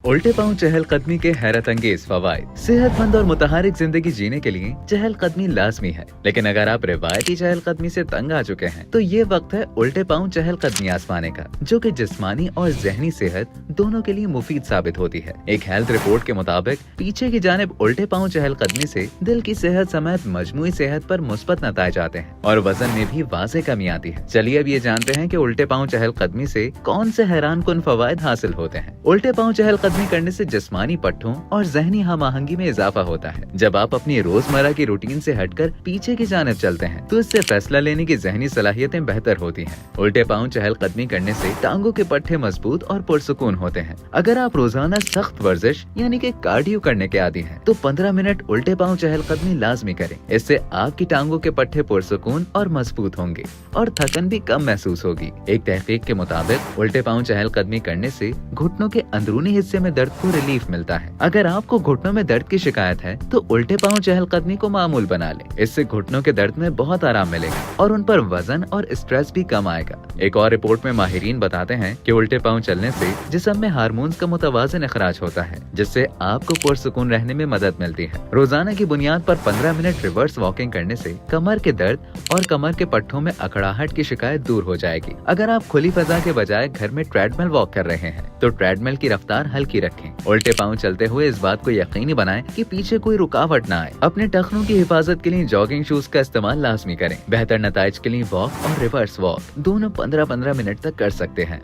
उल्टे पांव चहलकदमी के हैरत अंगेज फवायद। सेहतमंद और मुतहरिक जिंदगी जीने के लिए चहलकदमी लाजमी है, लेकिन अगर आप रिवायती चहलकदमी से तंग आ चुके हैं तो ये वक्त है उल्टे पांव चहलकदमी आजमाने का, जो कि जिस्मानी और जहनी सेहत दोनों के लिए मुफीद साबित होती है। एक हेल्थ रिपोर्ट के मुताबिक पीछे की जानिब उल्टे पांव चहलकदमी से दिल की सेहत समेत मजमूई सेहत पर मुस्बत नताइज आते हैं और वजन में भी वाज़ेह कमी आती है। चलिए अब ये जानते हैं कि उल्टे पांव चहलकदमी से कौन से हैरान कुन फवायद हासिल होते हैं। उल्टे पांव चहलकदमी करने से जिस्मानी पट्ठों और जहनी हम आहंगी में इजाफा होता है। जब आप अपनी रोजमर्रा की रूटीन से हटकर पीछे की जानिब चलते हैं तो इससे फैसला लेने की जहनी सलाहियतें बेहतर होती हैं। उल्टे पांव चहलकदमी करने से टांगों के पट्ठे मजबूत और पुरसुकून होते हैं। अगर आप रोजाना सख्त वर्जिश यानी कि कार्डियो करने के आदी हैं तो 15 मिनट उल्टे पांव चहलकदमी लाजमी करें। इससे आपकी टांगों के पट्ठे पुरसुकून और मजबूत होंगे और थकन भी कम महसूस होगी। एक तहकीक के मुताबिक उल्टे पांव चहलकदमी करने से घुटनों के अंदरूनी हिस्से में दर्द को रिलीफ मिलता है। अगर आपको घुटनों में दर्द की शिकायत है तो उल्टे पांव चहलकदमी को मामूल बना लें। इससे घुटनों के दर्द में बहुत आराम मिलेगा और उन पर वजन और स्ट्रेस भी कम आएगा। एक और रिपोर्ट में माहिरीन बताते हैं कि उल्टे पांव चलने से जिस्म में हार्मोन्स का मुतवाज़िन इखराज होता है, जिससे आपको पुरसुकून रहने में मदद मिलती है। रोजाना की बुनियाद पर 15 मिनट रिवर्स वॉकिंग करने से कमर के दर्द और कमर के पट्टों में अकड़ाहट की शिकायत दूर हो जाएगी। अगर आप खुली फजा के बजाय घर में ट्रेडमिल वॉक कर रहे हैं तो ट्रेडमिल की रफ्तार हल्की रखें। उल्टे पांव चलते हुए इस बात को यकीनी बनाएं कि पीछे कोई रुकावट न आए। अपने टखनों की हिफाजत के लिए जॉगिंग शूज का इस्तेमाल लाजमी करें। बेहतर नताइज के लिए वॉक और रिवर्स वॉक दोनों 15-15 मिनट तक कर सकते हैं।